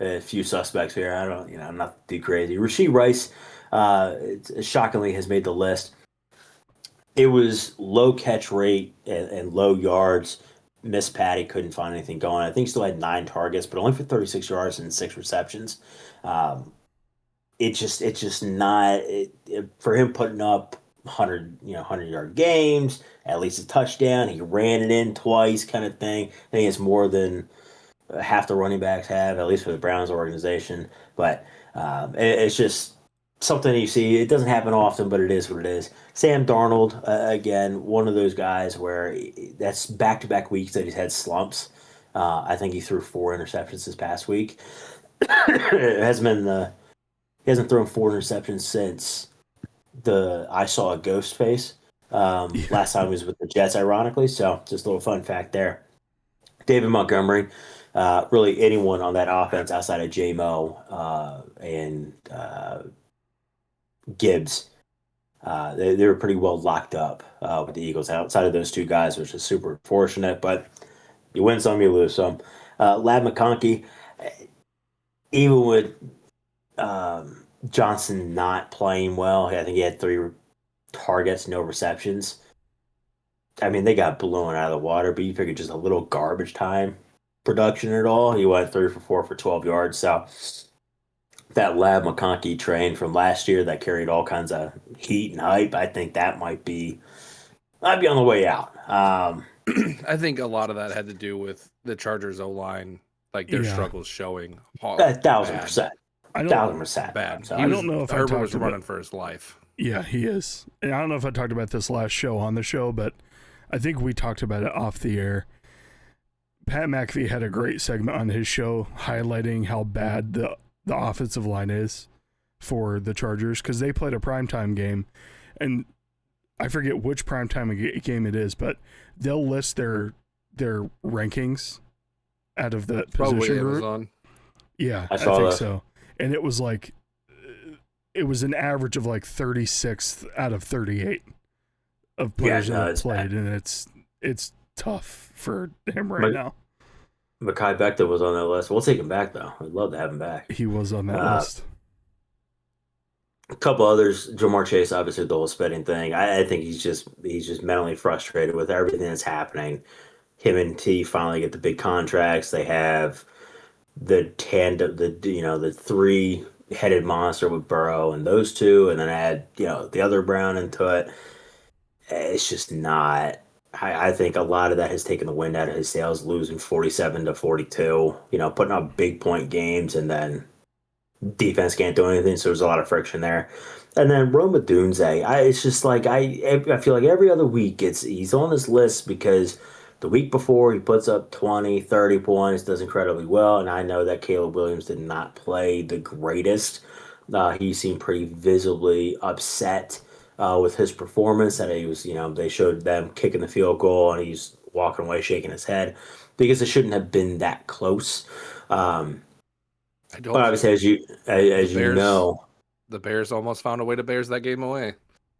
a few suspects here. I don't, not too crazy. Rashee Rice, shockingly, has made the list. It was low catch rate and low yards. Miss Patty couldn't find anything going. I think he still had 9 targets, but only for 36 yards and 6 receptions. Um, it's just not for him putting up 100 yard games, at least a touchdown. He ran it in twice, kind of thing. I think it's more than half the running backs have, at least for the Browns organization. But it's just something you see. It doesn't happen often, but it is what it is. Sam Darnold, again, one of those guys where that's back to back weeks that he's had slumps. I think he threw 4 interceptions this past week. It hasn't been the He hasn't thrown 4 interceptions since the I saw a ghost face. Yeah. Last time he was with the Jets, ironically. So just a little fun fact there. David Montgomery, really anyone on that offense outside of JMO and Gibbs, they were pretty well locked up with the Eagles outside of those two guys, which is super fortunate. But you win some, you lose some. Lab McConkey, even with Johnson not playing well, I think he had 3 targets, no receptions. I mean, they got blown out of the water, but you figure just a little garbage time production at all. He went 3 for 4 for 12 yards. So that Lab McConkey train from last year that carried all kinds of heat and hype, I think that might be on the way out. I think a lot of that had to do with the Chargers O line, like their Yeah. struggles showing A thousand bad. percent, I don't. 1,000%. Bad. So I don't know if I Herbert talked was about. running for his life. Yeah, he is. And I don't know if I talked about this last show on the show, but I think we talked about it off the air. Pat McAfee had a great segment on his show highlighting how bad the offensive line is for the Chargers because they played a primetime game, and I forget which primetime game it is, but they'll list their rankings out of the Probably position group. Amazon. Yeah, I I saw think that. so. And it was like, it was an average of like 36th out of 38 of players that have it's played, bad. and it's tough for him right now. Makai Becton was on that list. We'll take him back though. I'd love to have him back. He was on that Uh, list. A couple others, Jamar Chase, obviously the whole spitting thing. I think he's just mentally frustrated with everything that's happening. Him and T finally get the big contracts. They have the tandem, the three-headed monster with Burrow and those two, and then add the other Brown into it. It's just not. I think a lot of that has taken the wind out of his sails, losing 47-42. Putting up big point games, and then defense can't do anything. So there's a lot of friction there. And then Roma Dunze, it's just like I feel like every other week he's on this list because the week before he puts up 20, 30 points, does incredibly well. And I know that Caleb Williams did not play the greatest. He seemed pretty visibly upset with his performance. That he was, they showed them kicking the field goal and he's walking away shaking his head because it shouldn't have been that close. Um, I but don't obviously, think as you Bears know, the Bears almost found a way to Bears that game away.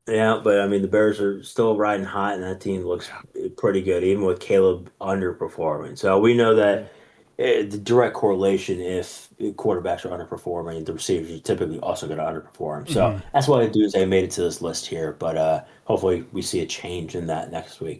yeah. But I mean, the Bears are still riding hot, and that team looks pretty good, even with Caleb underperforming. So we know that the direct correlation if quarterbacks are underperforming, the receivers are typically also going to underperform. So Hmm. that's why the dudes they made it to this list here. But hopefully, we see a change in that next week.